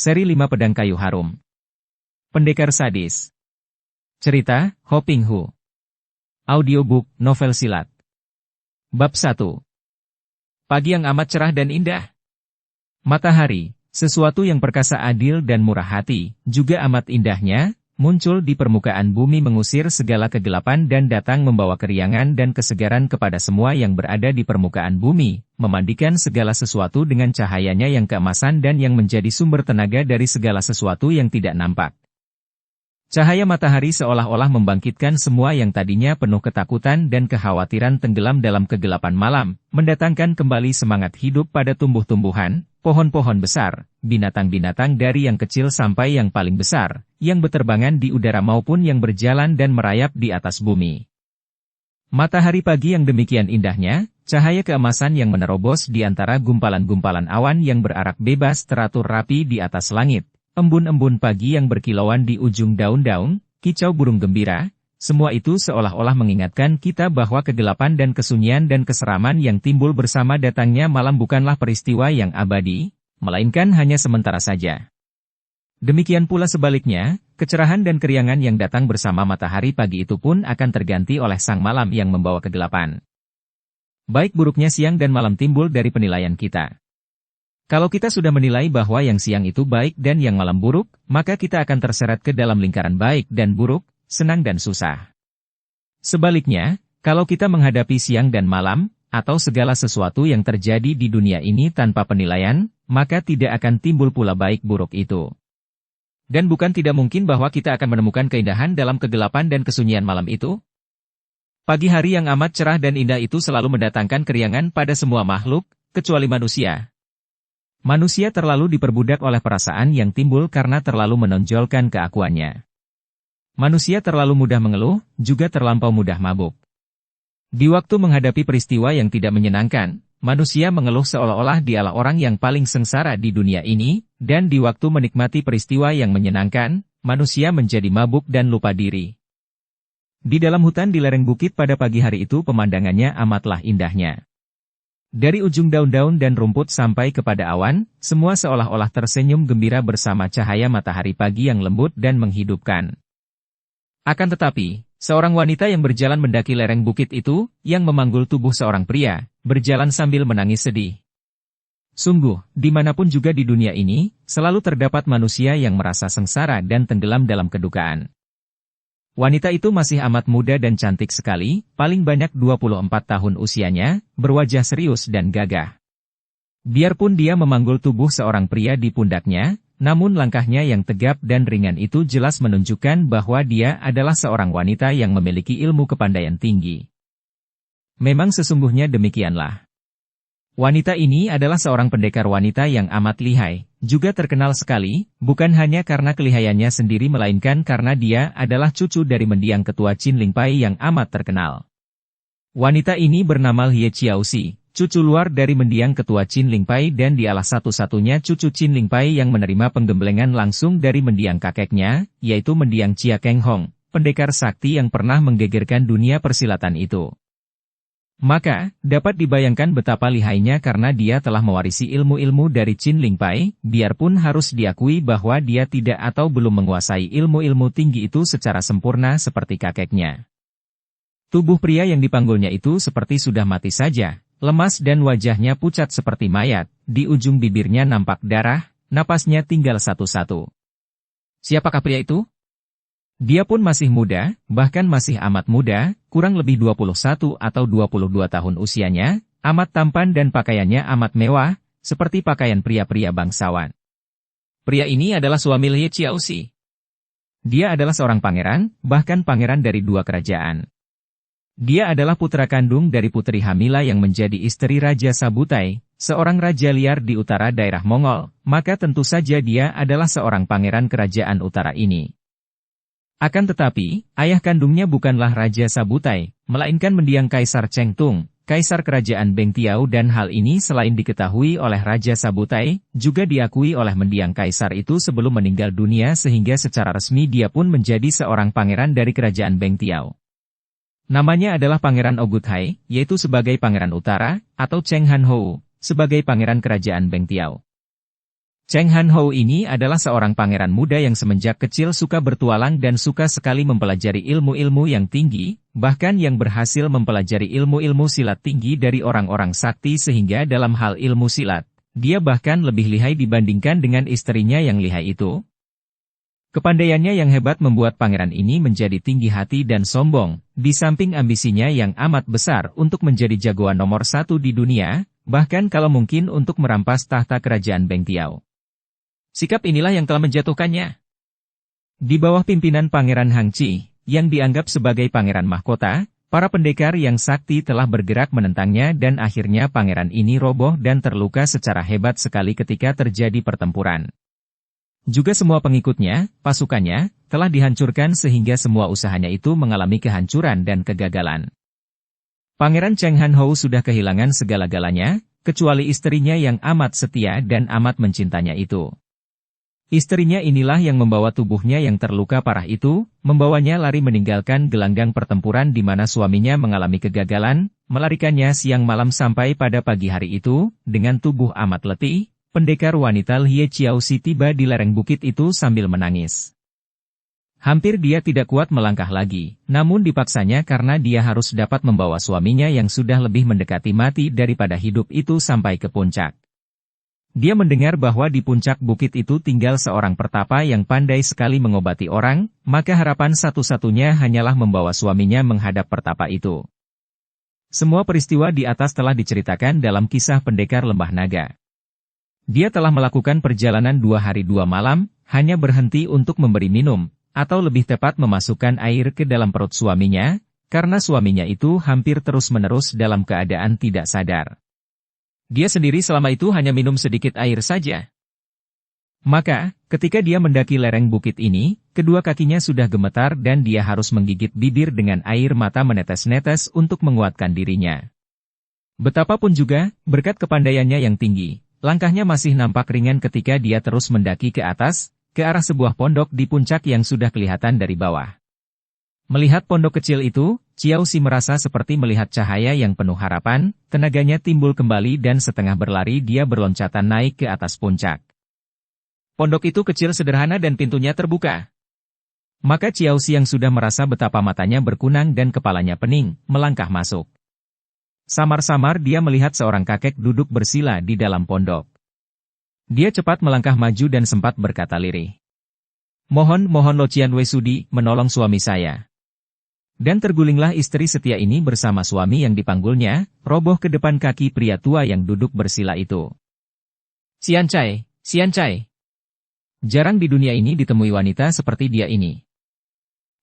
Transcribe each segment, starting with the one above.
Seri 5 Pedang Kayu Harum. Pendekar Sadis. Cerita, Ho Ping Hu. Audiobook, novel silat. Bab 1. Pagi yang amat cerah dan indah. Matahari, sesuatu yang perkasa adil dan murah hati, juga amat indahnya, muncul di permukaan bumi mengusir segala kegelapan dan datang membawa keriangan dan kesegaran kepada semua yang berada di permukaan bumi, memandikan segala sesuatu dengan cahayanya yang keemasan dan yang menjadi sumber tenaga dari segala sesuatu yang tidak nampak. Cahaya matahari seolah-olah membangkitkan semua yang tadinya penuh ketakutan dan kekhawatiran tenggelam dalam kegelapan malam, mendatangkan kembali semangat hidup pada tumbuh-tumbuhan, pohon-pohon besar, binatang-binatang dari yang kecil sampai yang paling besar, yang berterbangan di udara maupun yang berjalan dan merayap di atas bumi. Matahari pagi yang demikian indahnya, cahaya keemasan yang menerobos di antara gumpalan-gumpalan awan yang berarak bebas teratur rapi di atas langit, embun-embun pagi yang berkilauan di ujung daun-daun, kicau burung gembira, semua itu seolah-olah mengingatkan kita bahwa kegelapan dan kesunyian dan keseraman yang timbul bersama datangnya malam bukanlah peristiwa yang abadi, melainkan hanya sementara saja. Demikian pula sebaliknya, kecerahan dan keriangan yang datang bersama matahari pagi itu pun akan terganti oleh sang malam yang membawa kegelapan. Baik buruknya siang dan malam timbul dari penilaian kita. Kalau kita sudah menilai bahwa yang siang itu baik dan yang malam buruk, maka kita akan terseret ke dalam lingkaran baik dan buruk, senang dan susah. Sebaliknya, kalau kita menghadapi siang dan malam, atau segala sesuatu yang terjadi di dunia ini tanpa penilaian, maka tidak akan timbul pula baik buruk itu. Dan bukan tidak mungkin bahwa kita akan menemukan keindahan dalam kegelapan dan kesunyian malam itu? Pagi hari yang amat cerah dan indah itu selalu mendatangkan keriangan pada semua makhluk, kecuali manusia. Manusia terlalu diperbudak oleh perasaan yang timbul karena terlalu menonjolkan keakuannya. Manusia terlalu mudah mengeluh, juga terlampau mudah mabuk. Di waktu menghadapi peristiwa yang tidak menyenangkan, manusia mengeluh seolah-olah dialah orang yang paling sengsara di dunia ini, dan di waktu menikmati peristiwa yang menyenangkan, manusia menjadi mabuk dan lupa diri. Di dalam hutan di lereng bukit pada pagi hari itu pemandangannya amatlah indahnya. Dari ujung daun-daun dan rumput sampai kepada awan, semua seolah-olah tersenyum gembira bersama cahaya matahari pagi yang lembut dan menghidupkan. Akan tetapi, seorang wanita yang berjalan mendaki lereng bukit itu, yang memanggul tubuh seorang pria, berjalan sambil menangis sedih. Sungguh, dimanapun juga di dunia ini, selalu terdapat manusia yang merasa sengsara dan tenggelam dalam kedukaan. Wanita itu masih amat muda dan cantik sekali, paling banyak 24 tahun usianya, berwajah serius dan gagah. Biarpun dia memanggul tubuh seorang pria di pundaknya, namun langkahnya yang tegap dan ringan itu jelas menunjukkan bahwa dia adalah seorang wanita yang memiliki ilmu kepandaian tinggi. Memang sesungguhnya demikianlah. Wanita ini adalah seorang pendekar wanita yang amat lihai, juga terkenal sekali, bukan hanya karena kelihayannya sendiri melainkan karena dia adalah cucu dari mendiang ketua Qin Lingpai yang amat terkenal. Wanita ini bernama Hye Qiaoxi, cucu luar dari mendiang ketua Qin Lingpai dan dialah satu-satunya cucu Qin Lingpai yang menerima penggemblengan langsung dari mendiang kakeknya, yaitu mendiang Chia Keng Hong, pendekar sakti yang pernah menggegerkan dunia persilatan itu. Maka, dapat dibayangkan betapa lihainya karena dia telah mewarisi ilmu-ilmu dari Qin Lingpai, biarpun harus diakui bahwa dia tidak atau belum menguasai ilmu-ilmu tinggi itu secara sempurna seperti kakeknya. Tubuh pria yang dipanggulnya itu seperti sudah mati saja, lemas dan wajahnya pucat seperti mayat, di ujung bibirnya nampak darah, napasnya tinggal satu-satu. Siapakah pria itu? Dia pun masih muda, bahkan masih amat muda, kurang lebih 21 atau 22 tahun usianya, amat tampan dan pakaiannya amat mewah, seperti pakaian pria-pria bangsawan. Pria ini adalah suami Hye Qiaoxi. Dia adalah seorang pangeran, bahkan pangeran dari dua kerajaan. Dia adalah putra kandung dari Putri Hamila yang menjadi istri Raja Sabutai, seorang raja liar di utara daerah Mongol, maka tentu saja dia adalah seorang pangeran kerajaan utara ini. Akan tetapi, ayah kandungnya bukanlah Raja Sabutai, melainkan mendiang Kaisar Cheng Tung, Kaisar Kerajaan Bengtiao dan hal ini selain diketahui oleh Raja Sabutai, juga diakui oleh mendiang Kaisar itu sebelum meninggal dunia sehingga secara resmi dia pun menjadi seorang pangeran dari Kerajaan Bengtiao. Namanya adalah Pangeran Oguthai, yaitu sebagai Pangeran Utara, atau Cheng Han Hou, sebagai Pangeran Kerajaan Bengtiao. Cheng Han Hou ini adalah seorang pangeran muda yang semenjak kecil suka bertualang dan suka sekali mempelajari ilmu-ilmu yang tinggi, bahkan yang berhasil mempelajari ilmu-ilmu silat tinggi dari orang-orang sakti sehingga dalam hal ilmu silat, dia bahkan lebih lihai dibandingkan dengan istrinya yang lihai itu. Kepandaiannya yang hebat membuat pangeran ini menjadi tinggi hati dan sombong, di samping ambisinya yang amat besar untuk menjadi jagoan nomor satu di dunia, bahkan kalau mungkin untuk merampas tahta kerajaan Beng Tiao. Sikap inilah yang telah menjatuhkannya. Di bawah pimpinan Pangeran Hang Chi, yang dianggap sebagai pangeran mahkota, para pendekar yang sakti telah bergerak menentangnya dan akhirnya pangeran ini roboh dan terluka secara hebat sekali ketika terjadi pertempuran. Juga semua pengikutnya, pasukannya, telah dihancurkan sehingga semua usahanya itu mengalami kehancuran dan kegagalan. Pangeran Cheng Han Hou sudah kehilangan segala-galanya, kecuali istrinya yang amat setia dan amat mencintanya itu. Istrinya inilah yang membawa tubuhnya yang terluka parah itu, membawanya lari meninggalkan gelanggang pertempuran di mana suaminya mengalami kegagalan, melarikannya siang malam sampai pada pagi hari itu, dengan tubuh amat letih, pendekar wanita Hie Chiaoxi tiba di lereng bukit itu sambil menangis. Hampir dia tidak kuat melangkah lagi, namun dipaksanya karena dia harus dapat membawa suaminya yang sudah lebih mendekati mati daripada hidup itu sampai ke puncak. Dia mendengar bahwa di puncak bukit itu tinggal seorang pertapa yang pandai sekali mengobati orang, maka harapan satu-satunya hanyalah membawa suaminya menghadap pertapa itu. Semua peristiwa di atas telah diceritakan dalam kisah pendekar lembah naga. Dia telah melakukan perjalanan 2 hari 2 malam, hanya berhenti untuk memberi minum, atau lebih tepat memasukkan air ke dalam perut suaminya, karena suaminya itu hampir terus-menerus dalam keadaan tidak sadar. Dia sendiri selama itu hanya minum sedikit air saja. Maka, ketika dia mendaki lereng bukit ini, kedua kakinya sudah gemetar dan dia harus menggigit bibir dengan air mata menetes-netes untuk menguatkan dirinya. Betapapun juga, berkat kepandaiannya yang tinggi, langkahnya masih nampak ringan ketika dia terus mendaki ke atas, ke arah sebuah pondok di puncak yang sudah kelihatan dari bawah. Melihat pondok kecil itu, Chiaoxi merasa seperti melihat cahaya yang penuh harapan, tenaganya timbul kembali dan setengah berlari dia berloncatan naik ke atas puncak. Pondok itu kecil sederhana dan pintunya terbuka. Maka Chiaoxi yang sudah merasa betapa matanya berkunang dan kepalanya pening, melangkah masuk. Samar-samar dia melihat seorang kakek duduk bersila di dalam pondok. Dia cepat melangkah maju dan sempat berkata lirih. Mohon Lo Qian Wei sudi menolong suami saya. Dan tergulinglah istri setia ini bersama suami yang dipanggulnya, roboh ke depan kaki pria tua yang duduk bersila itu. Xian Cai, Xian Cai. Jarang di dunia ini ditemui wanita seperti dia ini.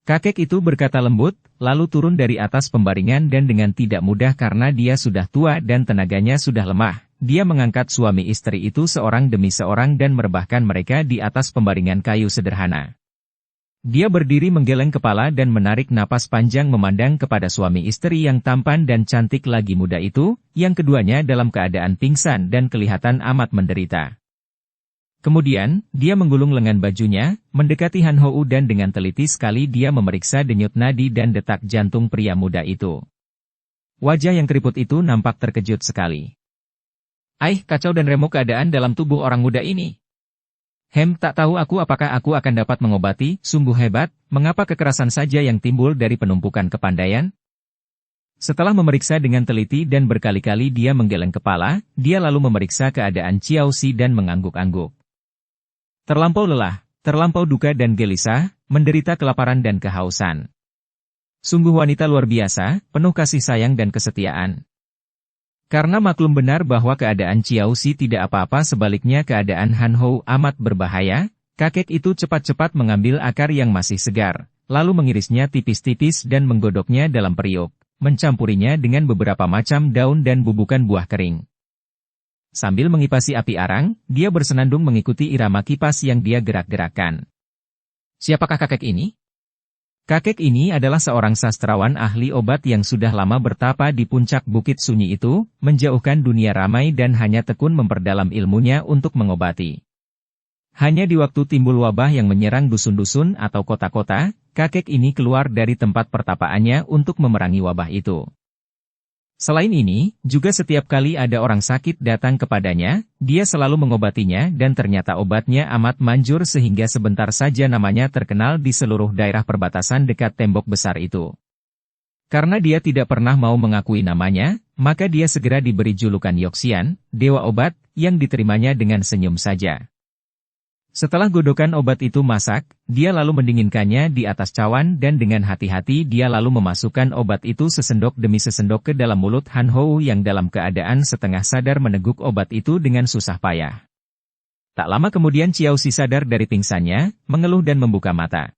Kakek itu berkata lembut, lalu turun dari atas pembaringan dan dengan tidak mudah karena dia sudah tua dan tenaganya sudah lemah, dia mengangkat suami istri itu seorang demi seorang dan merebahkan mereka di atas pembaringan kayu sederhana. Dia berdiri menggeleng kepala dan menarik napas panjang memandang kepada suami istri yang tampan dan cantik lagi muda itu, yang keduanya dalam keadaan pingsan dan kelihatan amat menderita. Kemudian, dia menggulung lengan bajunya, mendekati Han Hou dan dengan teliti sekali dia memeriksa denyut nadi dan detak jantung pria muda itu. Wajah yang keriput itu nampak terkejut sekali. Kacau dan remuk keadaan dalam tubuh orang muda ini. Tak tahu aku apakah aku akan dapat mengobati, sungguh hebat, mengapa kekerasan saja yang timbul dari penumpukan kepandaian? Setelah memeriksa dengan teliti dan berkali-kali dia menggeleng kepala, dia lalu memeriksa keadaan Chiaoxi dan mengangguk-angguk. Terlampau lelah, terlampau duka dan gelisah, menderita kelaparan dan kehausan. Sungguh wanita luar biasa, penuh kasih sayang dan kesetiaan. Karena maklum benar bahwa keadaan Chiaoxi tidak apa-apa sebaliknya keadaan Han Hou amat berbahaya, kakek itu cepat-cepat mengambil akar yang masih segar, lalu mengirisnya tipis-tipis dan menggodoknya dalam periuk, mencampurinya dengan beberapa macam daun dan bubukan buah kering. Sambil mengipasi api arang, dia bersenandung mengikuti irama kipas yang dia gerak-gerakkan. Siapakah kakek ini? Kakek ini adalah seorang sastrawan ahli obat yang sudah lama bertapa di puncak bukit sunyi itu, menjauhkan dunia ramai dan hanya tekun memperdalam ilmunya untuk mengobati. Hanya di waktu timbul wabah yang menyerang dusun-dusun atau kota-kota, kakek ini keluar dari tempat pertapaannya untuk memerangi wabah itu. Selain ini, juga setiap kali ada orang sakit datang kepadanya, dia selalu mengobatinya dan ternyata obatnya amat manjur sehingga sebentar saja namanya terkenal di seluruh daerah perbatasan dekat tembok besar itu. Karena dia tidak pernah mau mengakui namanya, maka dia segera diberi julukan Yoxian, dewa obat, yang diterimanya dengan senyum saja. Setelah godokan obat itu masak, dia lalu mendinginkannya di atas cawan dan dengan hati-hati dia lalu memasukkan obat itu sesendok demi sesendok ke dalam mulut Han Hou yang dalam keadaan setengah sadar meneguk obat itu dengan susah payah. Tak lama kemudian Ciao Si sadar dari pingsannya, mengeluh dan membuka mata.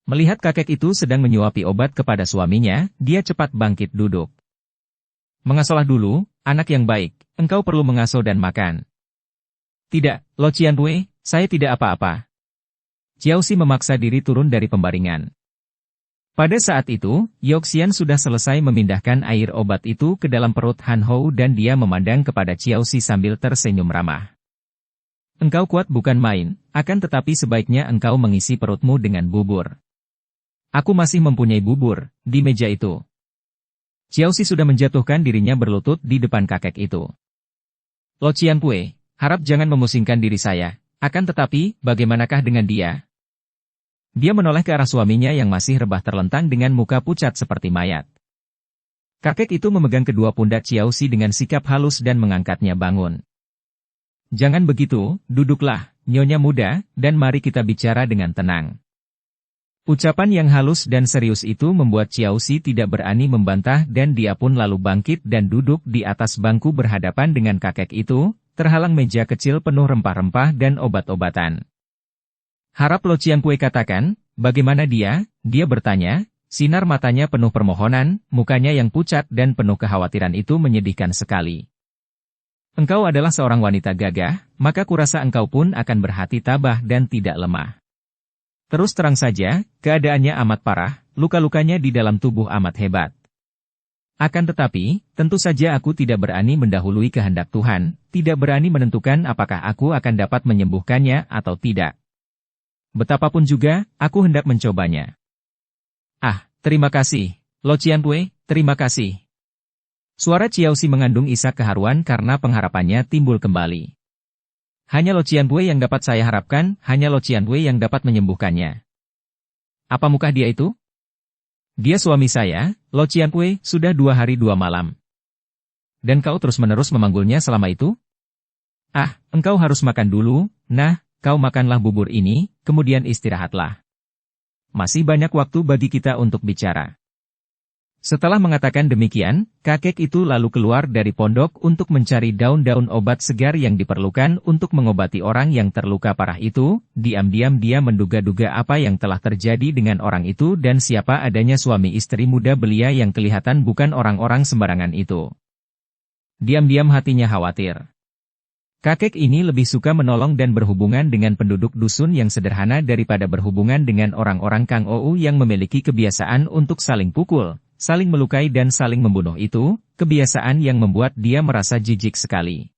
Melihat kakek itu sedang menyuapi obat kepada suaminya, dia cepat bangkit duduk. "Mengasuhlah dulu, anak yang baik, engkau perlu mengasuh dan makan." "Tidak, Lo Qianwei, saya tidak apa-apa." Ciao Si memaksa diri turun dari pembaringan. Pada saat itu, Yoxian sudah selesai memindahkan air obat itu ke dalam perut Han Hou dan dia memandang kepada Ciao Si sambil tersenyum ramah. "Engkau kuat bukan main, akan tetapi sebaiknya engkau mengisi perutmu dengan bubur. Aku masih mempunyai bubur di meja itu." Ciao Si sudah menjatuhkan dirinya berlutut di depan kakek itu. "Lo Qianwei, harap jangan memusingkan diri saya. Akan tetapi, bagaimanakah dengan dia?" Dia menoleh ke arah suaminya yang masih rebah terlentang dengan muka pucat seperti mayat. Kakek itu memegang kedua pundak Ciao Si dengan sikap halus dan mengangkatnya bangun. "Jangan begitu, duduklah, nyonya muda, dan mari kita bicara dengan tenang." Ucapan yang halus dan serius itu membuat Ciao Si tidak berani membantah dan dia pun lalu bangkit dan duduk di atas bangku berhadapan dengan kakek itu, terhalang meja kecil penuh rempah-rempah dan obat-obatan. "Harap Lo Qianwei katakan, bagaimana dia?" Dia bertanya, sinar matanya penuh permohonan, mukanya yang pucat dan penuh kekhawatiran itu menyedihkan sekali. "Engkau adalah seorang wanita gagah, maka kurasa engkau pun akan berhati tabah dan tidak lemah. Terus terang saja, keadaannya amat parah, luka-lukanya di dalam tubuh amat hebat. Akan tetapi, tentu saja aku tidak berani mendahului kehendak Tuhan, tidak berani menentukan apakah aku akan dapat menyembuhkannya atau tidak. Betapapun juga, aku hendak mencobanya." "Ah, terima kasih, Lo Qianwei, terima kasih." Suara Ciao Si mengandung isak keharuan karena pengharapannya timbul kembali. "Hanya Lo Qianwei yang dapat saya harapkan, hanya Lo Qianwei yang dapat menyembuhkannya." "Apa muka dia itu?" "Dia suami saya, Lo Qianwei, sudah 2 hari 2 malam." "Dan kau terus-menerus memanggulnya selama itu?" "Ah, engkau harus makan dulu, nah, kau makanlah bubur ini, kemudian istirahatlah. Masih banyak waktu bagi kita untuk bicara." Setelah mengatakan demikian, kakek itu lalu keluar dari pondok untuk mencari daun-daun obat segar yang diperlukan untuk mengobati orang yang terluka parah itu. Diam-diam dia menduga-duga apa yang telah terjadi dengan orang itu dan siapa adanya suami istri muda belia yang kelihatan bukan orang-orang sembarangan itu. Diam-diam hatinya khawatir. Kakek ini lebih suka menolong dan berhubungan dengan penduduk dusun yang sederhana daripada berhubungan dengan orang-orang Kang Ou yang memiliki kebiasaan untuk saling pukul, saling melukai dan saling membunuh itu, kebiasaan yang membuat dia merasa jijik sekali.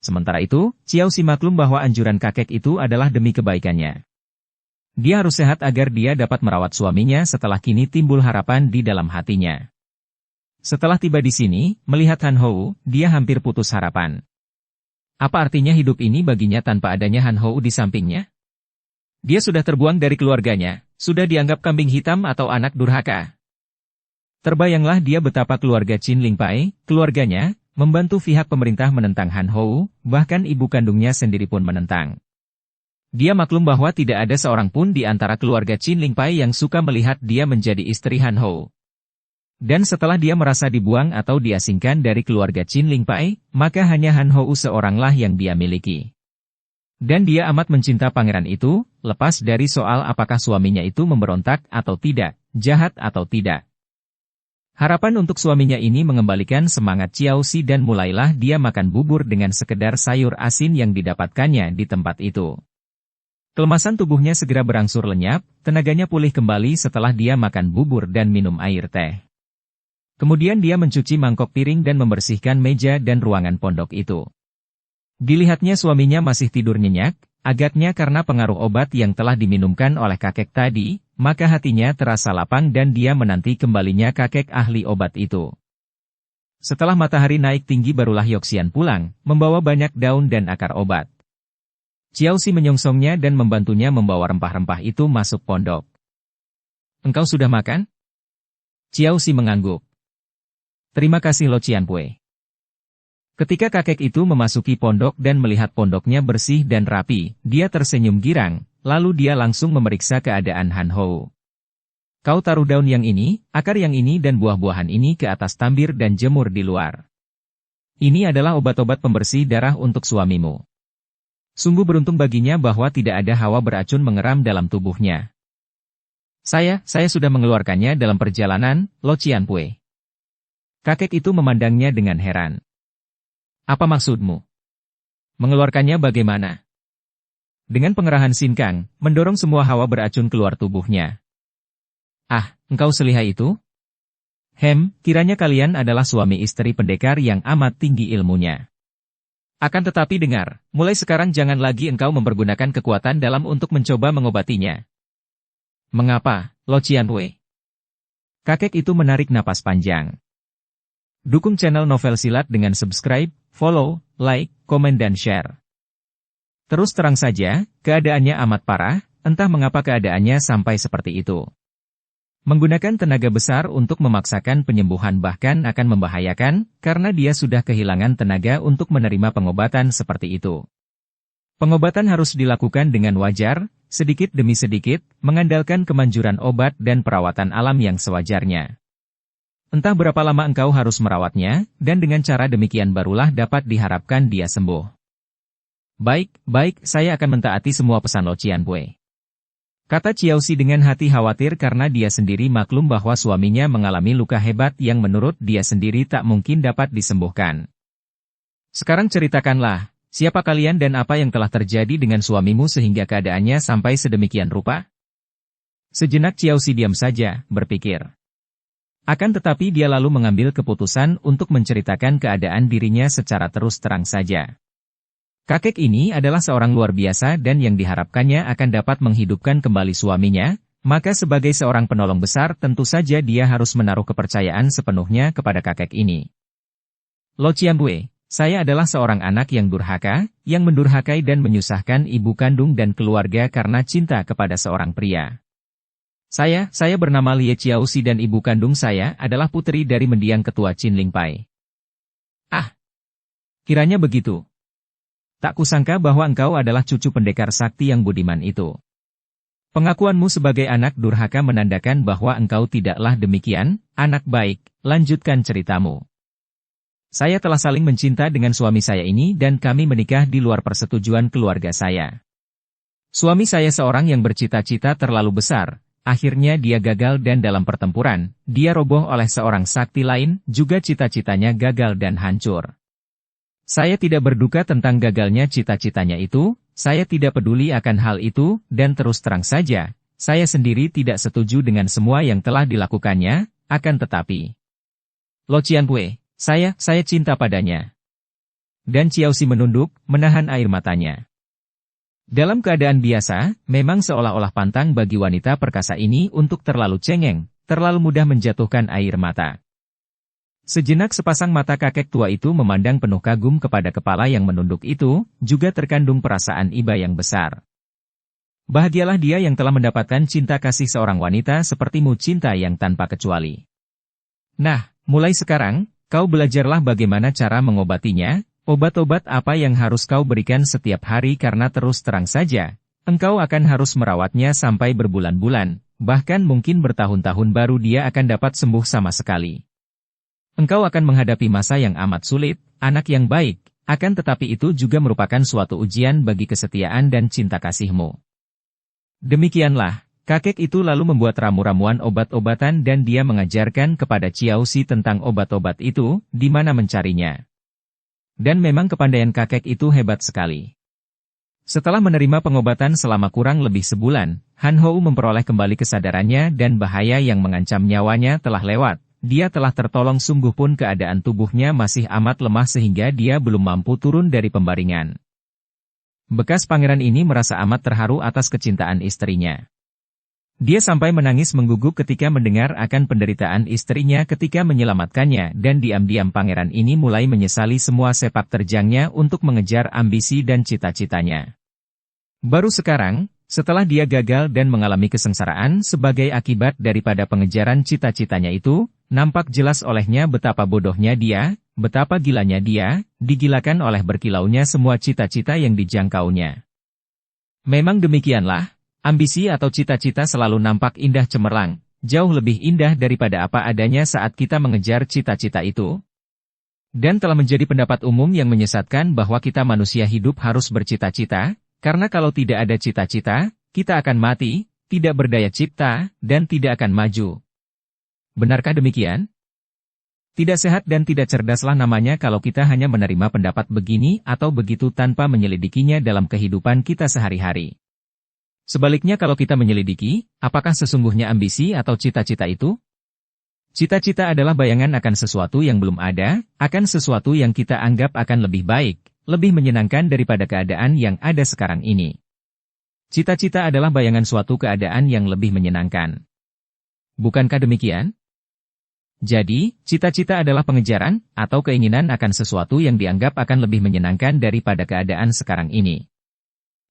Sementara itu, Ciao Si maklum bahwa anjuran kakek itu adalah demi kebaikannya. Dia harus sehat agar dia dapat merawat suaminya setelah kini timbul harapan di dalam hatinya. Setelah tiba di sini, melihat Han Hou, dia hampir putus harapan. Apa artinya hidup ini baginya tanpa adanya Han Hou di sampingnya? Dia sudah terbuang dari keluarganya, sudah dianggap kambing hitam atau anak durhaka. Terbayanglah dia betapa keluarga Qin Lingpai, keluarganya, membantu pihak pemerintah menentang Han Hou, bahkan ibu kandungnya sendiri pun menentang. Dia maklum bahwa tidak ada seorang pun di antara keluarga Qin Lingpai yang suka melihat dia menjadi istri Han Hou. Dan setelah dia merasa dibuang atau diasingkan dari keluarga Qin Lingpai, maka hanya Han Hou seoranglah yang dia miliki. Dan dia amat mencinta pangeran itu, lepas dari soal apakah suaminya itu memberontak atau tidak, jahat atau tidak. Harapan untuk suaminya ini mengembalikan semangat Ciao Si dan mulailah dia makan bubur dengan sekedar sayur asin yang didapatkannya di tempat itu. Kelemasan tubuhnya segera berangsur lenyap, tenaganya pulih kembali setelah dia makan bubur dan minum air teh. Kemudian dia mencuci mangkok piring dan membersihkan meja dan ruangan pondok itu. Dilihatnya suaminya masih tidur nyenyak, agaknya karena pengaruh obat yang telah diminumkan oleh kakek tadi, maka hatinya terasa lapang dan dia menanti kembalinya kakek ahli obat itu. Setelah matahari naik tinggi barulah Yoxian pulang, membawa banyak daun dan akar obat. Xiao Xi menyongsongnya dan membantunya membawa rempah-rempah itu masuk pondok. Engkau sudah makan? Xiao Xi mengangguk. Terima kasih Lo Qianpui. Ketika kakek itu memasuki pondok dan melihat pondoknya bersih dan rapi, dia tersenyum girang, lalu dia langsung memeriksa keadaan Han Hou. Kau taruh daun yang ini, akar yang ini dan buah-buahan ini ke atas tambir dan jemur di luar. Ini adalah obat-obat pembersih darah untuk suamimu. Sungguh beruntung baginya bahwa tidak ada hawa beracun mengeram dalam tubuhnya. Saya sudah mengeluarkannya dalam perjalanan, Lo Qianpui. Kakek itu memandangnya dengan heran. Apa maksudmu? Mengeluarkannya bagaimana? Dengan pengerahan Sinkang, mendorong semua hawa beracun keluar tubuhnya. Ah, engkau selihai itu? Kiranya kalian adalah suami istri pendekar yang amat tinggi ilmunya. Akan tetapi dengar, mulai sekarang jangan lagi engkau mempergunakan kekuatan dalam untuk mencoba mengobatinya. Mengapa, Lo Qianpui? Kakek itu menarik napas panjang. Dukung channel Novel Silat dengan subscribe, follow, like, komen dan share. Terus terang saja, keadaannya amat parah, entah mengapa keadaannya sampai seperti itu. Menggunakan tenaga besar untuk memaksakan penyembuhan bahkan akan membahayakan, karena dia sudah kehilangan tenaga untuk menerima pengobatan seperti itu. Pengobatan harus dilakukan dengan wajar, sedikit demi sedikit, mengandalkan kemanjuran obat dan perawatan alam yang sewajarnya. Entah berapa lama engkau harus merawatnya, dan dengan cara demikian barulah dapat diharapkan dia sembuh. Baik, saya akan mentaati semua pesan Lo Qianpui. Kata Xiao Xi dengan hati khawatir karena dia sendiri maklum bahwa suaminya mengalami luka hebat yang menurut dia sendiri tak mungkin dapat disembuhkan. Sekarang ceritakanlah, siapa kalian dan apa yang telah terjadi dengan suamimu sehingga keadaannya sampai sedemikian rupa? Sejenak Xiao Xi diam saja, berpikir. Akan tetapi dia lalu mengambil keputusan untuk menceritakan keadaan dirinya secara terus terang saja. Kakek ini adalah seorang luar biasa dan yang diharapkannya akan dapat menghidupkan kembali suaminya, maka sebagai seorang penolong besar tentu saja dia harus menaruh kepercayaan sepenuhnya kepada kakek ini. Lo Qianpui, saya adalah seorang anak yang durhaka, yang mendurhakai dan menyusahkan ibu kandung dan keluarga karena cinta kepada seorang pria. Saya bernama Lie Xiao Xi dan ibu kandung saya adalah putri dari mendiang ketua Qin Lingpai. Ah, kiranya begitu. Tak kusangka bahwa engkau adalah cucu pendekar sakti yang budiman itu. Pengakuanmu sebagai anak durhaka menandakan bahwa engkau tidaklah demikian, anak baik, lanjutkan ceritamu. Saya telah saling mencinta dengan suami saya ini dan kami menikah di luar persetujuan keluarga saya. Suami saya seorang yang bercita-cita terlalu besar. Akhirnya dia gagal dan dalam pertempuran, dia roboh oleh seorang sakti lain, juga cita-citanya gagal dan hancur. Saya tidak berduka tentang gagalnya cita-citanya itu, saya tidak peduli akan hal itu, dan terus terang saja, saya sendiri tidak setuju dengan semua yang telah dilakukannya, akan tetapi. Lo Qianpui, saya cinta padanya. Dan Xiao Xi menunduk, menahan air matanya. Dalam keadaan biasa, memang seolah-olah pantang bagi wanita perkasa ini untuk terlalu cengeng, terlalu mudah menjatuhkan air mata. Sejenak sepasang mata kakek tua itu memandang penuh kagum kepada kepala yang menunduk itu, juga terkandung perasaan iba yang besar. Bahagialah dia yang telah mendapatkan cinta kasih seorang wanita sepertimu cinta yang tanpa kecuali. Nah, mulai sekarang, kau belajarlah bagaimana cara mengobatinya. Obat-obat apa yang harus kau berikan setiap hari karena terus terang saja, engkau akan harus merawatnya sampai berbulan-bulan, bahkan mungkin bertahun-tahun baru dia akan dapat sembuh sama sekali. Engkau akan menghadapi masa yang amat sulit, anak yang baik, akan tetapi itu juga merupakan suatu ujian bagi kesetiaan dan cinta kasihmu. Demikianlah, kakek itu lalu membuat ramu-ramuan obat-obatan dan dia mengajarkan kepada Xiao Xi tentang obat-obat itu, di mana mencarinya. Dan memang kepandaian kakek itu hebat sekali. Setelah menerima pengobatan selama kurang lebih sebulan, Han Hou memperoleh kembali kesadarannya dan bahaya yang mengancam nyawanya telah lewat. Dia telah tertolong sungguh pun keadaan tubuhnya masih amat lemah sehingga dia belum mampu turun dari pembaringan. Bekas pangeran ini merasa amat terharu atas kecintaan istrinya. Dia sampai menangis mengguguk ketika mendengar akan penderitaan istrinya ketika menyelamatkannya, dan diam-diam pangeran ini mulai menyesali semua sepak terjangnya untuk mengejar ambisi dan cita-citanya. Baru sekarang, setelah dia gagal dan mengalami kesengsaraan sebagai akibat daripada pengejaran cita-citanya itu, nampak jelas olehnya betapa bodohnya dia, betapa gilanya dia, digilakan oleh berkilaunya semua cita-cita yang dijangkaunya. Memang demikianlah. Ambisi atau cita-cita selalu nampak indah cemerlang, jauh lebih indah daripada apa adanya saat kita mengejar cita-cita itu. Dan telah menjadi pendapat umum yang menyesatkan bahwa kita manusia hidup harus bercita-cita, karena kalau tidak ada cita-cita, kita akan mati, tidak berdaya cipta, dan tidak akan maju. Benarkah demikian? Tidak sehat dan tidak cerdaslah namanya kalau kita hanya menerima pendapat begini atau begitu tanpa menyelidikinya dalam kehidupan kita sehari-hari. Sebaliknya kalau kita menyelidiki, apakah sesungguhnya ambisi atau cita-cita itu? Cita-cita adalah bayangan akan sesuatu yang belum ada, akan sesuatu yang kita anggap akan lebih baik, lebih menyenangkan daripada keadaan yang ada sekarang ini. Cita-cita adalah bayangan suatu keadaan yang lebih menyenangkan. Bukankah demikian? Jadi, cita-cita adalah pengejaran atau keinginan akan sesuatu yang dianggap akan lebih menyenangkan daripada keadaan sekarang ini.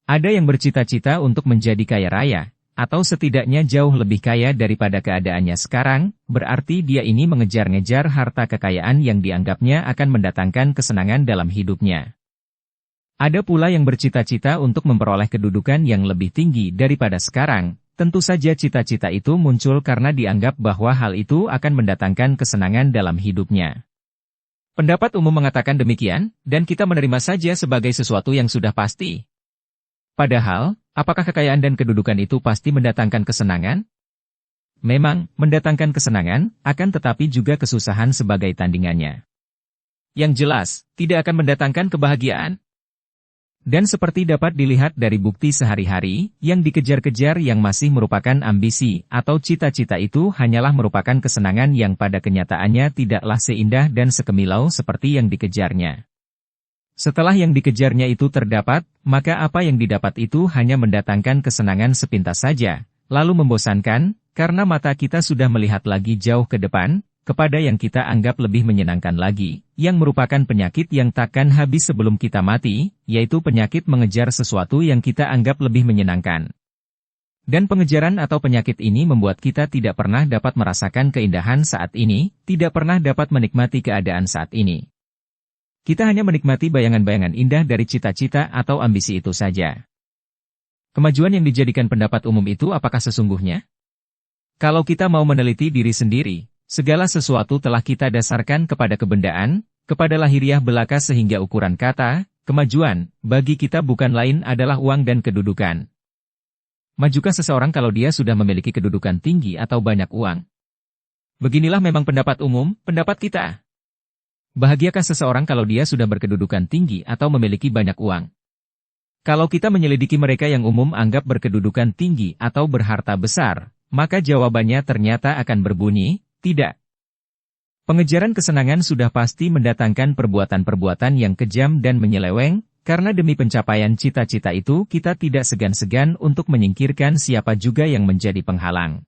Ada yang bercita-cita untuk menjadi kaya raya, atau setidaknya jauh lebih kaya daripada keadaannya sekarang, berarti dia ini mengejar-ngejar harta kekayaan yang dianggapnya akan mendatangkan kesenangan dalam hidupnya. Ada pula yang bercita-cita untuk memperoleh kedudukan yang lebih tinggi daripada sekarang, tentu saja cita-cita itu muncul karena dianggap bahwa hal itu akan mendatangkan kesenangan dalam hidupnya. Pendapat umum mengatakan demikian, dan kita menerima saja sebagai sesuatu yang sudah pasti. Padahal, apakah kekayaan dan kedudukan itu pasti mendatangkan kesenangan? Memang, mendatangkan kesenangan, akan tetapi juga kesusahan sebagai tandingannya. Yang jelas, tidak akan mendatangkan kebahagiaan. Dan seperti dapat dilihat dari bukti sehari-hari, yang dikejar-kejar yang masih merupakan ambisi atau cita-cita itu hanyalah merupakan kesenangan yang pada kenyataannya tidaklah seindah dan sekemilau seperti yang dikejarnya. Setelah yang dikejarnya itu terdapat, maka apa yang didapat itu hanya mendatangkan kesenangan sepintas saja, lalu membosankan, karena mata kita sudah melihat lagi jauh ke depan, kepada yang kita anggap lebih menyenangkan lagi, yang merupakan penyakit yang takkan habis sebelum kita mati, yaitu penyakit mengejar sesuatu yang kita anggap lebih menyenangkan. Dan pengejaran atau penyakit ini membuat kita tidak pernah dapat merasakan keindahan saat ini, tidak pernah dapat menikmati keadaan saat ini. Kita hanya menikmati bayangan-bayangan indah dari cita-cita atau ambisi itu saja. Kemajuan yang dijadikan pendapat umum itu apakah sesungguhnya? Kalau kita mau meneliti diri sendiri, segala sesuatu telah kita dasarkan kepada kebendaan, kepada lahiriah belaka sehingga ukuran kata, kemajuan, bagi kita bukan lain adalah uang dan kedudukan. Majukah seseorang kalau dia sudah memiliki kedudukan tinggi atau banyak uang? Beginilah memang pendapat umum, pendapat kita. Bahagiakah seseorang kalau dia sudah berkedudukan tinggi atau memiliki banyak uang? Kalau kita menyelidiki mereka yang umum anggap berkedudukan tinggi atau berharta besar, maka jawabannya ternyata akan berbunyi, tidak. Pengejaran kesenangan sudah pasti mendatangkan perbuatan-perbuatan yang kejam dan menyeleweng, karena demi pencapaian cita-cita itu kita tidak segan-segan untuk menyingkirkan siapa juga yang menjadi penghalang.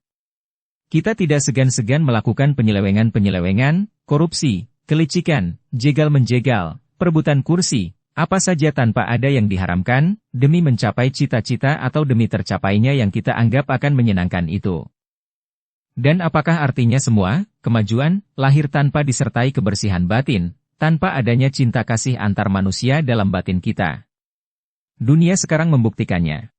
Kita tidak segan-segan melakukan penyelewengan-penyelewengan, korupsi, kelicikan, jegal-menjegal, perebutan kursi, apa saja tanpa ada yang diharamkan, demi mencapai cita-cita atau demi tercapainya yang kita anggap akan menyenangkan itu. Dan apakah artinya semua, kemajuan, lahir tanpa disertai kebersihan batin, tanpa adanya cinta kasih antar manusia dalam batin kita? Dunia sekarang membuktikannya.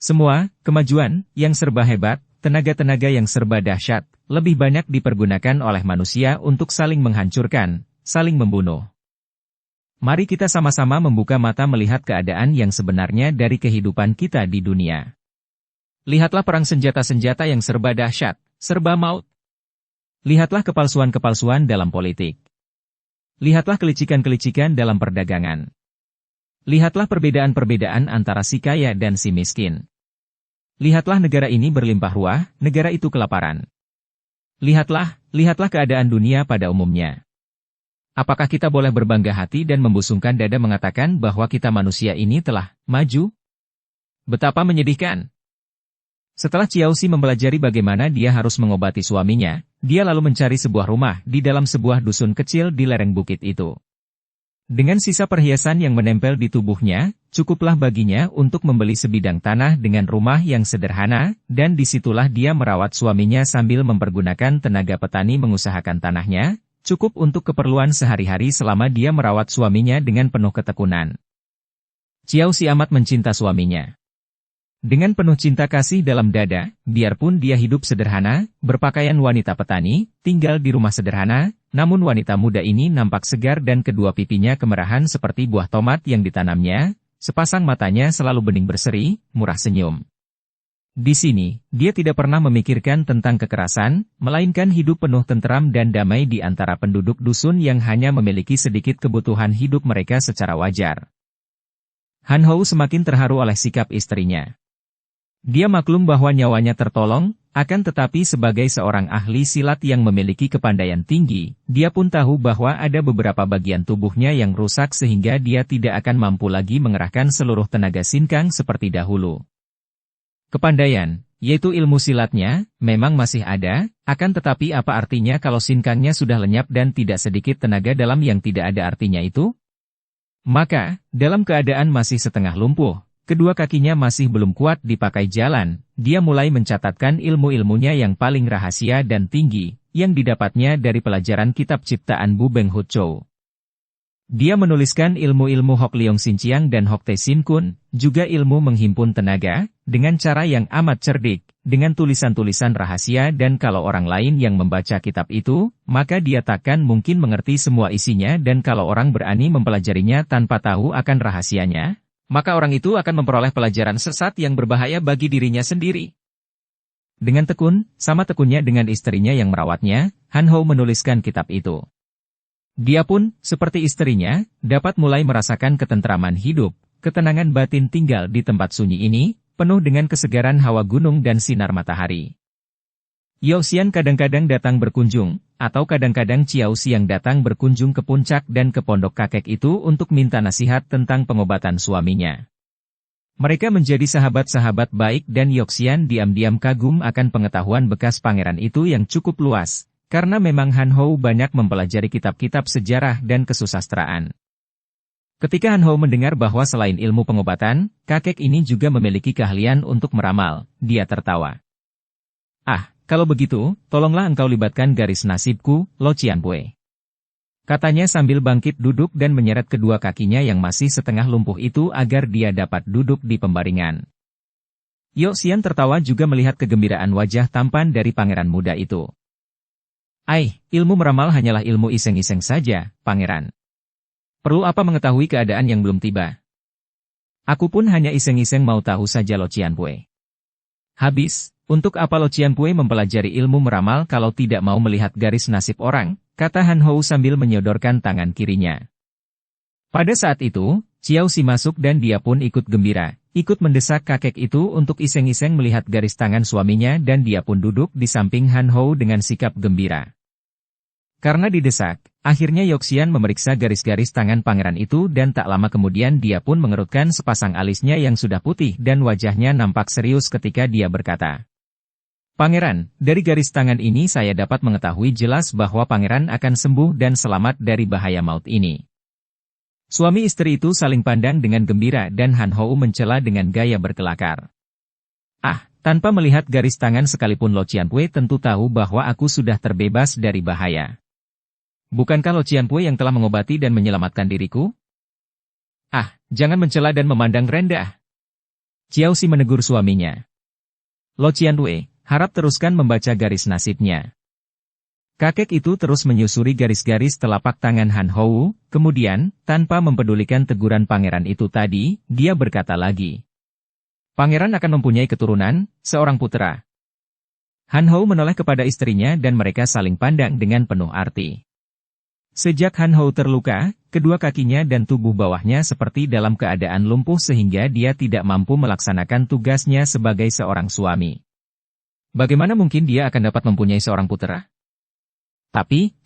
Semua, kemajuan, yang serba hebat, tenaga-tenaga yang serba dahsyat, lebih banyak dipergunakan oleh manusia untuk saling menghancurkan, saling membunuh. Mari kita sama-sama membuka mata melihat keadaan yang sebenarnya dari kehidupan kita di dunia. Lihatlah perang senjata-senjata yang serba dahsyat, serba maut. Lihatlah kepalsuan-kepalsuan dalam politik. Lihatlah kelicikan-kelicikan dalam perdagangan. Lihatlah perbedaan-perbedaan antara si kaya dan si miskin. Lihatlah negara ini berlimpah ruah, negara itu kelaparan. Lihatlah keadaan dunia pada umumnya. Apakah kita boleh berbangga hati dan membusungkan dada mengatakan bahwa kita manusia ini telah maju? Betapa menyedihkan. Setelah Ciaoxi mempelajari bagaimana dia harus mengobati suaminya, dia lalu mencari sebuah rumah di dalam sebuah dusun kecil di lereng bukit itu. Dengan sisa perhiasan yang menempel di tubuhnya, cukuplah baginya untuk membeli sebidang tanah dengan rumah yang sederhana, dan disitulah dia merawat suaminya sambil mempergunakan tenaga petani mengusahakan tanahnya, cukup untuk keperluan sehari-hari selama dia merawat suaminya dengan penuh ketekunan. Ciaoxi amat mencinta suaminya. Dengan penuh cinta kasih dalam dada, biarpun dia hidup sederhana, berpakaian wanita petani, tinggal di rumah sederhana, namun wanita muda ini nampak segar dan kedua pipinya kemerahan seperti buah tomat yang ditanamnya, sepasang matanya selalu bening berseri, murah senyum. Di sini, dia tidak pernah memikirkan tentang kekerasan, melainkan hidup penuh tentram dan damai di antara penduduk dusun yang hanya memiliki sedikit kebutuhan hidup mereka secara wajar. Han Hou semakin terharu oleh sikap istrinya. Dia maklum bahwa nyawanya tertolong, akan tetapi sebagai seorang ahli silat yang memiliki kepandaian tinggi, dia pun tahu bahwa ada beberapa bagian tubuhnya yang rusak sehingga dia tidak akan mampu lagi mengerahkan seluruh tenaga sinkang seperti dahulu. Kepandaian, yaitu ilmu silatnya, memang masih ada, akan tetapi apa artinya kalau sinkangnya sudah lenyap dan tidak sedikit tenaga dalam yang tidak ada artinya itu? Maka, dalam keadaan masih setengah lumpuh, kedua kakinya masih belum kuat dipakai jalan, dia mulai mencatatkan ilmu-ilmunya yang paling rahasia dan tinggi, yang didapatnya dari pelajaran kitab ciptaan Bu Beng Hut Chou. Dia menuliskan ilmu-ilmu Hok Leong Xinjiang dan Hok Te Sin Kun, juga ilmu menghimpun tenaga, dengan cara yang amat cerdik, dengan tulisan-tulisan rahasia dan kalau orang lain yang membaca kitab itu, maka dia takkan mungkin mengerti semua isinya dan kalau orang berani mempelajarinya tanpa tahu akan rahasianya, maka orang itu akan memperoleh pelajaran sesat yang berbahaya bagi dirinya sendiri. Dengan tekun, sama tekunnya dengan istrinya yang merawatnya, Han Hou menuliskan kitab itu. Dia pun, seperti istrinya, dapat mulai merasakan ketentraman hidup, ketenangan batin tinggal di tempat sunyi ini, penuh dengan kesegaran hawa gunung dan sinar matahari. Yao Xian kadang-kadang datang berkunjung, atau kadang-kadang Ciaoxi yang datang berkunjung ke puncak dan ke pondok kakek itu untuk minta nasihat tentang pengobatan suaminya. Mereka menjadi sahabat-sahabat baik dan Yao Xian diam-diam kagum akan pengetahuan bekas pangeran itu yang cukup luas, karena memang Han Hou banyak mempelajari kitab-kitab sejarah dan kesusastraan. Ketika Han Hou mendengar bahwa selain ilmu pengobatan, kakek ini juga memiliki keahlian untuk meramal, dia tertawa. "Ah, kalau begitu, tolonglah engkau libatkan garis nasibku, Lo Cianpue," katanya sambil bangkit duduk dan menyeret kedua kakinya yang masih setengah lumpuh itu agar dia dapat duduk di pembaringan. Yao Xian tertawa juga melihat kegembiraan wajah tampan dari pangeran muda itu. Ilmu meramal hanyalah ilmu iseng-iseng saja, pangeran. Perlu apa mengetahui keadaan yang belum tiba? Aku pun hanya iseng-iseng mau tahu saja Lo Cianpue. Habis, untuk apa Lo Cianpue mempelajari ilmu meramal kalau tidak mau melihat garis nasib orang, kata Han Hou sambil menyodorkan tangan kirinya. Pada saat itu, Ciaoxi masuk dan dia pun ikut gembira, ikut mendesak kakek itu untuk iseng-iseng melihat garis tangan suaminya dan dia pun duduk di samping Han Hou dengan sikap gembira. Karena didesak, akhirnya Yao Xian memeriksa garis-garis tangan pangeran itu dan tak lama kemudian dia pun mengerutkan sepasang alisnya yang sudah putih dan wajahnya nampak serius ketika dia berkata, "Pangeran, dari garis tangan ini saya dapat mengetahui jelas bahwa pangeran akan sembuh dan selamat dari bahaya maut ini." Suami istri itu saling pandang dengan gembira dan Han Hou mencela dengan gaya berkelakar. Tanpa melihat garis tangan sekalipun Lo Cianpue tentu tahu bahwa aku sudah terbebas dari bahaya. Bukankah Lo Cianpue yang telah mengobati dan menyelamatkan diriku? Jangan mencela dan memandang rendah. Ciaoxi menegur suaminya. Lo Cianpue, harap teruskan membaca garis nasibnya. Kakek itu terus menyusuri garis-garis telapak tangan Han Hou, kemudian, tanpa mempedulikan teguran pangeran itu tadi, dia berkata lagi. Pangeran akan mempunyai keturunan, seorang putera. Han Hou menoleh kepada istrinya dan mereka saling pandang dengan penuh arti. Sejak Han Hou terluka, kedua kakinya dan tubuh bawahnya seperti dalam keadaan lumpuh sehingga dia tidak mampu melaksanakan tugasnya sebagai seorang suami. Bagaimana mungkin dia akan dapat mempunyai seorang putera? Tapi,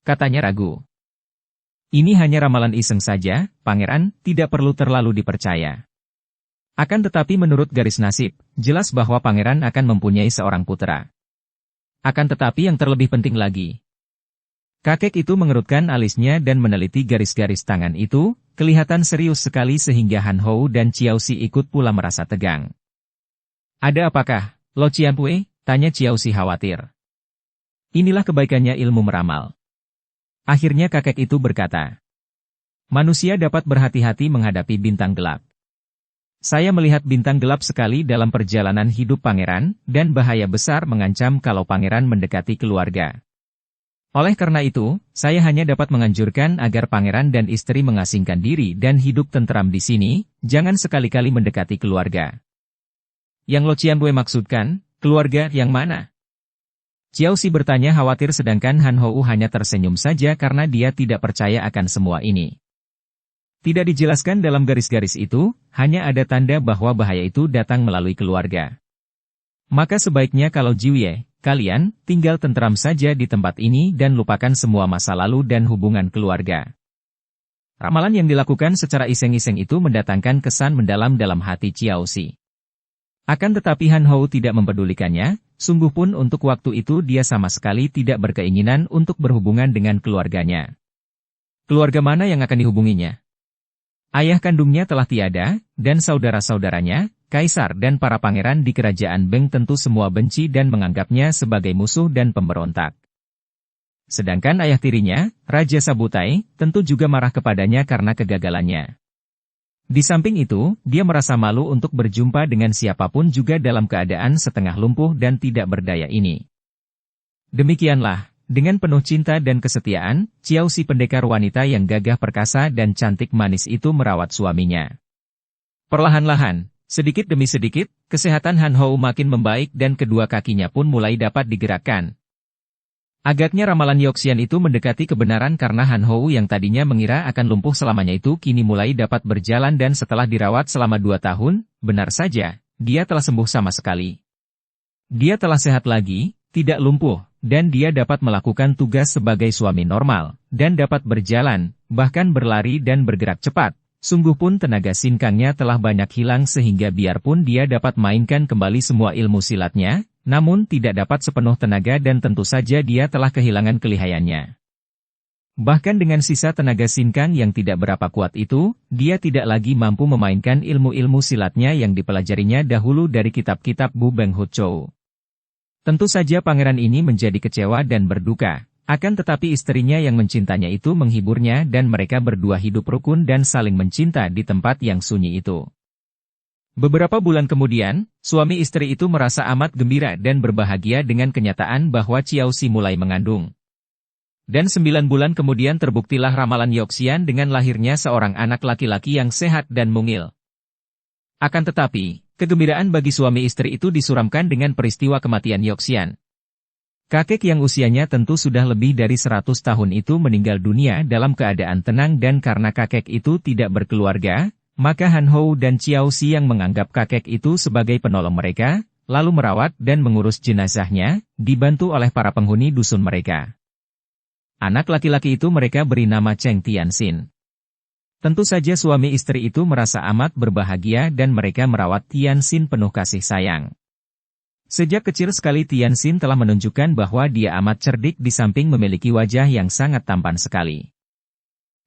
katanya ragu. Ini hanya ramalan iseng saja, pangeran, tidak perlu terlalu dipercaya. Akan tetapi menurut garis nasib, jelas bahwa pangeran akan mempunyai seorang putra. Akan tetapi yang terlebih penting lagi. Kakek itu mengerutkan alisnya dan meneliti garis-garis tangan itu, kelihatan serius sekali sehingga Han Hou dan Ciao Si ikut pula merasa tegang. Ada apakah, Lo Cianpue? Tanya Ciao Si khawatir. Inilah kebaikannya ilmu meramal. Akhirnya kakek itu berkata, manusia dapat berhati-hati menghadapi bintang gelap. Saya melihat bintang gelap sekali dalam perjalanan hidup pangeran, dan bahaya besar mengancam kalau pangeran mendekati keluarga. Oleh karena itu, saya hanya dapat menganjurkan agar pangeran dan istri mengasingkan diri dan hidup tentram di sini, jangan sekali-kali mendekati keluarga. Yang Lo Cianpue maksudkan, keluarga yang mana? Ciao Si bertanya khawatir sedangkan Han Hou hanya tersenyum saja karena dia tidak percaya akan semua ini. Tidak dijelaskan dalam garis-garis itu, hanya ada tanda bahwa bahaya itu datang melalui keluarga. Maka sebaiknya kalau Jiwie, kalian, tinggal tentram saja di tempat ini dan lupakan semua masa lalu dan hubungan keluarga. Ramalan yang dilakukan secara iseng-iseng itu mendatangkan kesan mendalam dalam hati Ciao Si. Akan tetapi Han Hou tidak mempedulikannya, sungguh pun untuk waktu itu dia sama sekali tidak berkeinginan untuk berhubungan dengan keluarganya. Keluarga mana yang akan dihubunginya? Ayah kandungnya telah tiada, dan saudara-saudaranya, kaisar dan para pangeran di kerajaan Beng tentu semua benci dan menganggapnya sebagai musuh dan pemberontak. Sedangkan ayah tirinya, Raja Sabutai, tentu juga marah kepadanya karena kegagalannya. Di samping itu, dia merasa malu untuk berjumpa dengan siapapun juga dalam keadaan setengah lumpuh dan tidak berdaya ini. Demikianlah, dengan penuh cinta dan kesetiaan, Ciao Si pendekar wanita yang gagah perkasa dan cantik manis itu merawat suaminya. Perlahan-lahan, sedikit demi sedikit, kesehatan Han Hou makin membaik dan kedua kakinya pun mulai dapat digerakkan. Agaknya ramalan Yoxian itu mendekati kebenaran karena Han Hou yang tadinya mengira akan lumpuh selamanya itu kini mulai dapat berjalan dan setelah dirawat selama 2 tahun, benar saja, dia telah sembuh sama sekali. Dia telah sehat lagi, tidak lumpuh, dan dia dapat melakukan tugas sebagai suami normal, dan dapat berjalan, bahkan berlari dan bergerak cepat. Sungguh pun tenaga sinkangnya telah banyak hilang sehingga biarpun dia dapat mainkan kembali semua ilmu silatnya, namun tidak dapat sepenuh tenaga dan tentu saja dia telah kehilangan kelihayannya. Bahkan dengan sisa tenaga sinkang yang tidak berapa kuat itu, dia tidak lagi mampu memainkan ilmu-ilmu silatnya yang dipelajarinya dahulu dari kitab-kitab Bu Beng Hu Chou. Tentu saja pangeran ini menjadi kecewa dan berduka, akan tetapi istrinya yang mencintanya itu menghiburnya dan mereka berdua hidup rukun dan saling mencinta di tempat yang sunyi itu. Beberapa bulan kemudian, suami istri itu merasa amat gembira dan berbahagia dengan kenyataan bahwa Ciao Si mulai mengandung. Dan 9 bulan kemudian terbuktilah ramalan Yoxian dengan lahirnya seorang anak laki-laki yang sehat dan mungil. Akan tetapi, kegembiraan bagi suami istri itu disuramkan dengan peristiwa kematian Yoxian. Kakek yang usianya tentu sudah lebih dari 100 tahun itu meninggal dunia dalam keadaan tenang dan karena kakek itu tidak berkeluarga, maka Han Hou dan Ciao Si yang menganggap kakek itu sebagai penolong mereka, lalu merawat dan mengurus jenazahnya, dibantu oleh para penghuni dusun mereka. Anak laki-laki itu mereka beri nama Cheng Tianxin. Tentu saja suami istri itu merasa amat berbahagia dan mereka merawat Tianxin penuh kasih sayang. Sejak kecil sekali Tianxin telah menunjukkan bahwa dia amat cerdik di samping memiliki wajah yang sangat tampan sekali.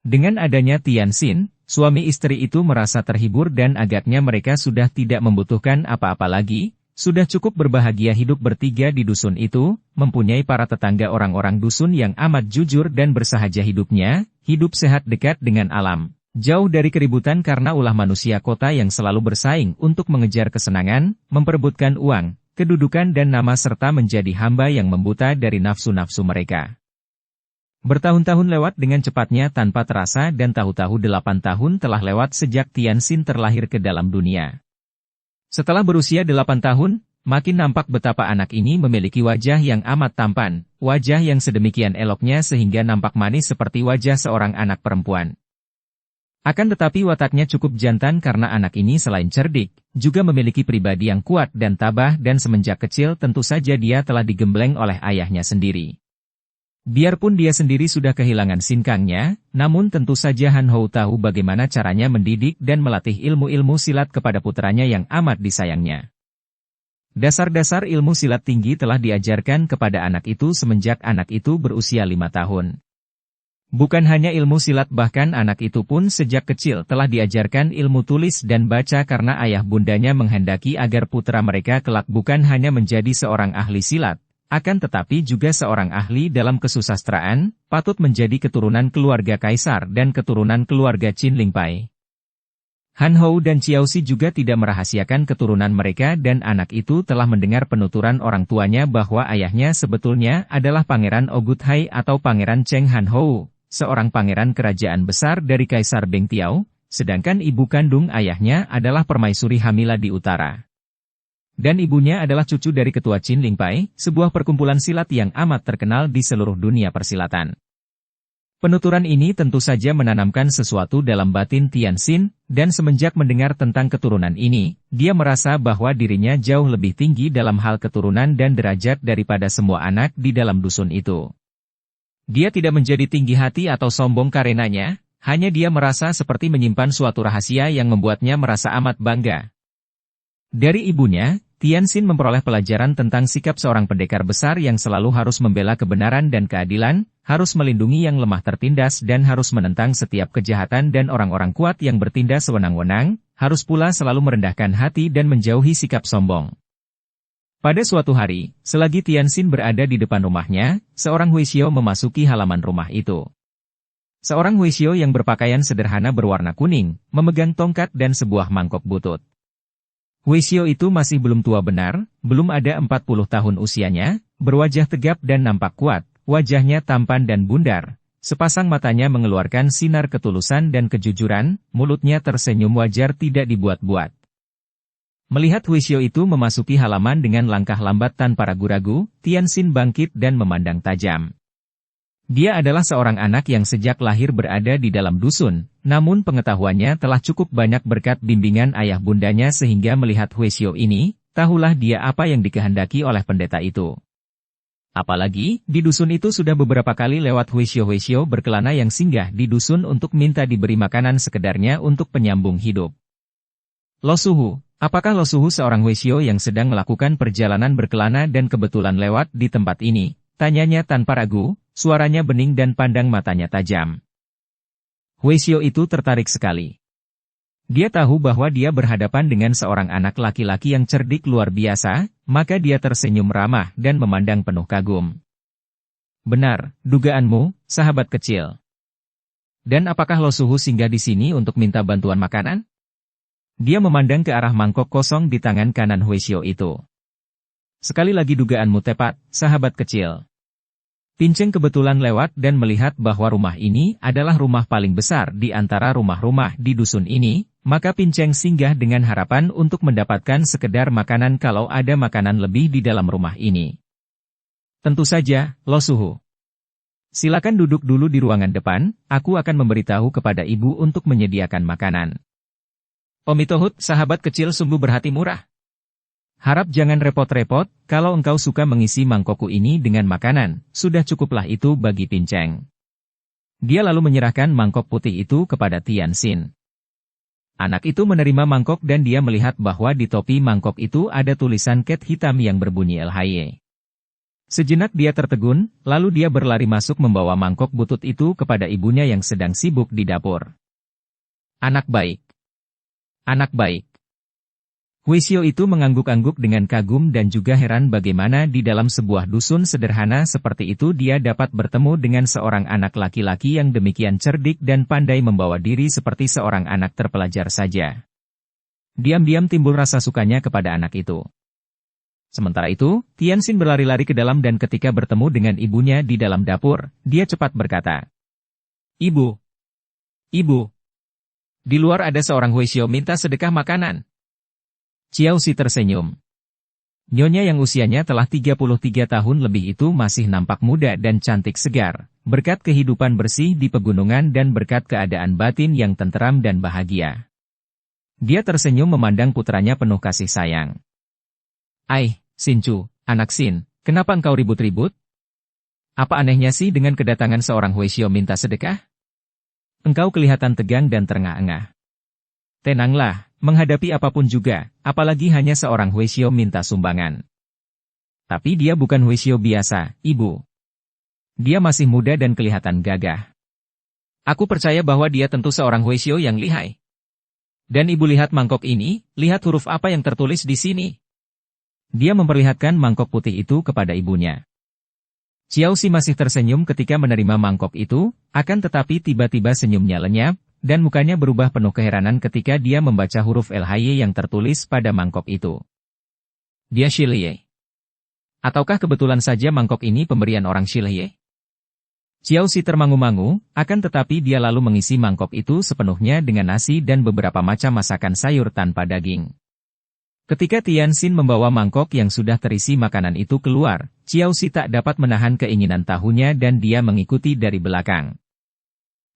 Dengan adanya Tianxin, suami istri itu merasa terhibur dan agaknya mereka sudah tidak membutuhkan apa-apa lagi, sudah cukup berbahagia hidup bertiga di dusun itu, mempunyai para tetangga orang-orang dusun yang amat jujur dan bersahaja hidupnya, hidup sehat dekat dengan alam. Jauh dari keributan karena ulah manusia kota yang selalu bersaing untuk mengejar kesenangan, memperebutkan uang, kedudukan dan nama serta menjadi hamba yang membuta dari nafsu-nafsu mereka. Bertahun-tahun lewat dengan cepatnya tanpa terasa dan tahu-tahu 8 tahun telah lewat sejak Tianxin terlahir ke dalam dunia. Setelah berusia 8 tahun, makin nampak betapa anak ini memiliki wajah yang amat tampan, wajah yang sedemikian eloknya sehingga nampak manis seperti wajah seorang anak perempuan. Akan tetapi wataknya cukup jantan karena anak ini selain cerdik, juga memiliki pribadi yang kuat dan tabah dan semenjak kecil tentu saja dia telah digembleng oleh ayahnya sendiri. Biarpun dia sendiri sudah kehilangan sinkangnya, namun tentu saja Han Hou tahu bagaimana caranya mendidik dan melatih ilmu-ilmu silat kepada putranya yang amat disayangnya. Dasar-dasar ilmu silat tinggi telah diajarkan kepada anak itu semenjak anak itu berusia 5 tahun. Bukan hanya ilmu silat, bahkan anak itu pun sejak kecil telah diajarkan ilmu tulis dan baca karena ayah bundanya menghendaki agar putra mereka kelak bukan hanya menjadi seorang ahli silat, akan tetapi juga seorang ahli dalam kesusastraan, patut menjadi keturunan keluarga kaisar dan keturunan keluarga Qin Lingpai. Han Hou dan Xiaoxi juga tidak merahasiakan keturunan mereka dan anak itu telah mendengar penuturan orang tuanya bahwa ayahnya sebetulnya adalah Pangeran Oguthai atau Pangeran Cheng Han Hou, seorang pangeran kerajaan besar dari Kaisar Beng Tiao, sedangkan ibu kandung ayahnya adalah Permaisuri Hamila di utara. Dan ibunya adalah cucu dari ketua Qin Lingpai, sebuah perkumpulan silat yang amat terkenal di seluruh dunia persilatan. Penuturan ini tentu saja menanamkan sesuatu dalam batin Tianxin, dan semenjak mendengar tentang keturunan ini, dia merasa bahwa dirinya jauh lebih tinggi dalam hal keturunan dan derajat daripada semua anak di dalam dusun itu. Dia tidak menjadi tinggi hati atau sombong karenanya, hanya dia merasa seperti menyimpan suatu rahasia yang membuatnya merasa amat bangga. Dari ibunya, Tianxin memperoleh pelajaran tentang sikap seorang pendekar besar yang selalu harus membela kebenaran dan keadilan, harus melindungi yang lemah tertindas dan harus menentang setiap kejahatan dan orang-orang kuat yang bertindak sewenang-wenang, harus pula selalu merendahkan hati dan menjauhi sikap sombong. Pada suatu hari, selagi Tianxin berada di depan rumahnya, seorang Huixio memasuki halaman rumah itu. Seorang Huixio yang berpakaian sederhana berwarna kuning, memegang tongkat dan sebuah mangkok butut. Huixio itu masih belum tua benar, belum ada 40 tahun usianya, berwajah tegap dan nampak kuat, wajahnya tampan dan bundar, sepasang matanya mengeluarkan sinar ketulusan dan kejujuran, mulutnya tersenyum wajar tidak dibuat-buat. Melihat Huixio itu memasuki halaman dengan langkah lambat tanpa ragu-ragu, Tianxin bangkit dan memandang tajam. Dia adalah seorang anak yang sejak lahir berada di dalam dusun, namun pengetahuannya telah cukup banyak berkat bimbingan ayah bundanya sehingga melihat Huixio ini, tahulah dia apa yang dikehendaki oleh pendeta itu. Apalagi, di dusun itu sudah beberapa kali lewat Huixio berkelana yang singgah di dusun untuk minta diberi makanan sekedarnya untuk penyambung hidup. Lo Suhu, apakah Lo Suhu seorang Huixio yang sedang melakukan perjalanan berkelana dan kebetulan lewat di tempat ini? Tanyanya tanpa ragu, suaranya bening dan pandang matanya tajam. Huixio itu tertarik sekali. Dia tahu bahwa dia berhadapan dengan seorang anak laki-laki yang cerdik luar biasa, maka dia tersenyum ramah dan memandang penuh kagum. Benar, dugaanmu, sahabat kecil. Dan apakah Lo Suhu singgah di sini untuk minta bantuan makanan? Dia memandang ke arah mangkok kosong di tangan kanan Huixio itu. Sekali lagi dugaanmu tepat, sahabat kecil. Pinceng kebetulan lewat dan melihat bahwa rumah ini adalah rumah paling besar di antara rumah-rumah di dusun ini, maka Pinceng singgah dengan harapan untuk mendapatkan sekedar makanan kalau ada makanan lebih di dalam rumah ini. Tentu saja, Lo Suhu. Silakan duduk dulu di ruangan depan, aku akan memberitahu kepada ibu untuk menyediakan makanan. Omitohut, sahabat kecil sungguh berhati murah. Harap jangan repot-repot, kalau engkau suka mengisi mangkokku ini dengan makanan, sudah cukuplah itu bagi Pinceng. Dia lalu menyerahkan mangkok putih itu kepada Tianxin. Anak itu menerima mangkok dan dia melihat bahwa di topi mangkok itu ada tulisan cat hitam yang berbunyi LHY. Sejenak dia tertegun, lalu dia berlari masuk membawa mangkok butut itu kepada ibunya yang sedang sibuk di dapur. Anak baik. Anak baik. Huixio itu mengangguk-angguk dengan kagum dan juga heran bagaimana di dalam sebuah dusun sederhana seperti itu dia dapat bertemu dengan seorang anak laki-laki yang demikian cerdik dan pandai membawa diri seperti seorang anak terpelajar saja. Diam-diam timbul rasa sukanya kepada anak itu. Sementara itu, Tianxin berlari-lari ke dalam dan ketika bertemu dengan ibunya di dalam dapur, dia cepat berkata, Ibu! Ibu! Di luar ada seorang Huixio minta sedekah makanan. Xiaoxi tersenyum. Nyonya yang usianya telah 33 tahun lebih itu masih nampak muda dan cantik segar, berkat kehidupan bersih di pegunungan dan berkat keadaan batin yang tenteram dan bahagia. Dia tersenyum memandang putranya penuh kasih sayang. Ai, Sinchu, anak Sin, kenapa engkau ribut-ribut? Apa anehnya sih dengan kedatangan seorang Huishio minta sedekah? Engkau kelihatan tegang dan terengah-engah. Tenanglah, menghadapi apapun juga, apalagi hanya seorang Huishio minta sumbangan. Tapi dia bukan Huishio biasa, Ibu. Dia masih muda dan kelihatan gagah. Aku percaya bahwa dia tentu seorang Huishio yang lihai. Dan Ibu lihat mangkok ini, lihat huruf apa yang tertulis di sini. Dia memperlihatkan mangkok putih itu kepada ibunya. Xiaoxi masih tersenyum ketika menerima mangkok itu, akan tetapi tiba-tiba senyumnya lenyap, dan mukanya berubah penuh keheranan ketika dia membaca huruf LHY yang tertulis pada mangkok itu. Dia Shilye. Ataukah kebetulan saja mangkok ini pemberian orang Shilye? Xiaoxi termangu-mangu, akan tetapi dia lalu mengisi mangkok itu sepenuhnya dengan nasi dan beberapa macam masakan sayur tanpa daging. Ketika Tianxin membawa mangkok yang sudah terisi makanan itu keluar, Xiaoxi tak dapat menahan keinginan tahunya dan dia mengikuti dari belakang.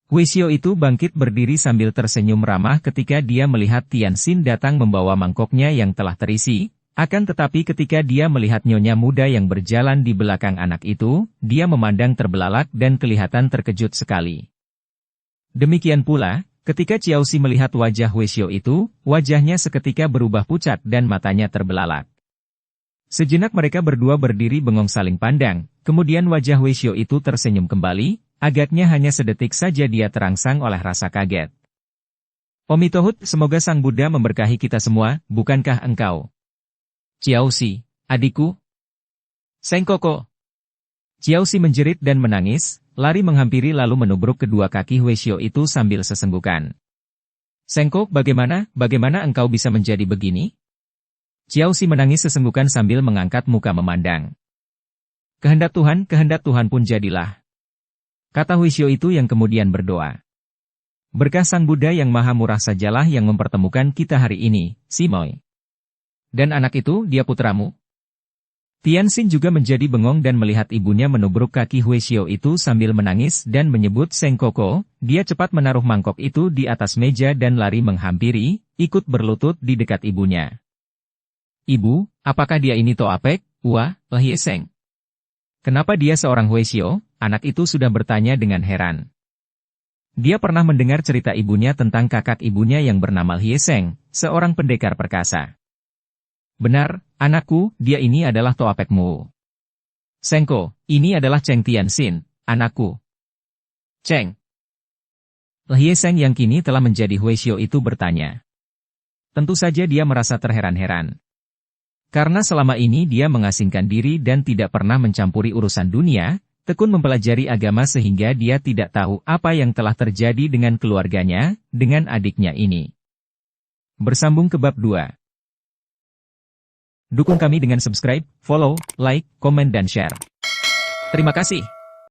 Huishio itu bangkit berdiri sambil tersenyum ramah ketika dia melihat Tianxin datang membawa mangkoknya yang telah terisi. Akan tetapi ketika dia melihat nyonya muda yang berjalan di belakang anak itu, dia memandang terbelalak dan kelihatan terkejut sekali. Demikian pula, ketika Xiaoxi melihat wajah Huishio itu, wajahnya seketika berubah pucat dan matanya terbelalak. Sejenak mereka berdua berdiri bengong saling pandang, kemudian wajah Huishio itu tersenyum kembali, agaknya hanya sedetik saja dia terangsang oleh rasa kaget. Omitohut, semoga Sang Buddha memberkahi kita semua, bukankah engkau? Xiaoxi, adikku? Sengkoko. Xiaoxi menjerit dan menangis, lari menghampiri lalu menubruk kedua kaki Huishio itu sambil sesenggukan. Sengko, bagaimana engkau bisa menjadi begini? Xiaoxi menangis sesenggukan sambil mengangkat muka memandang. Kehendak Tuhan pun jadilah. Kata Huishio itu yang kemudian berdoa. Berkah Sang Buddha yang Maha Murah sajalah yang mempertemukan kita hari ini, Simoy. Dan anak itu, dia putramu? Tianxin juga menjadi bengong dan melihat ibunya menubruk kaki Huishio itu sambil menangis dan menyebut Sengkoko, dia cepat menaruh mangkok itu di atas meja dan lari menghampiri, ikut berlutut di dekat ibunya. Ibu, apakah dia ini Toapek, Ua, Hieseng? Kenapa dia seorang Huishio? Anak itu sudah bertanya dengan heran. Dia pernah mendengar cerita ibunya tentang kakak ibunya yang bernama Hieseng, seorang pendekar perkasa. Benar, anakku, dia ini adalah Toapekmu. Sengko, ini adalah Cheng Tianxin, anakku. Cheng. Hieseng yang kini telah menjadi Huishio itu bertanya. Tentu saja dia merasa terheran-heran. Karena selama ini dia mengasingkan diri dan tidak pernah mencampuri urusan dunia, tekun mempelajari agama sehingga dia tidak tahu apa yang telah terjadi dengan keluarganya, dengan adiknya ini. Bersambung ke bab 2. Dukung kami dengan subscribe, follow, like, komen dan share. Terima kasih.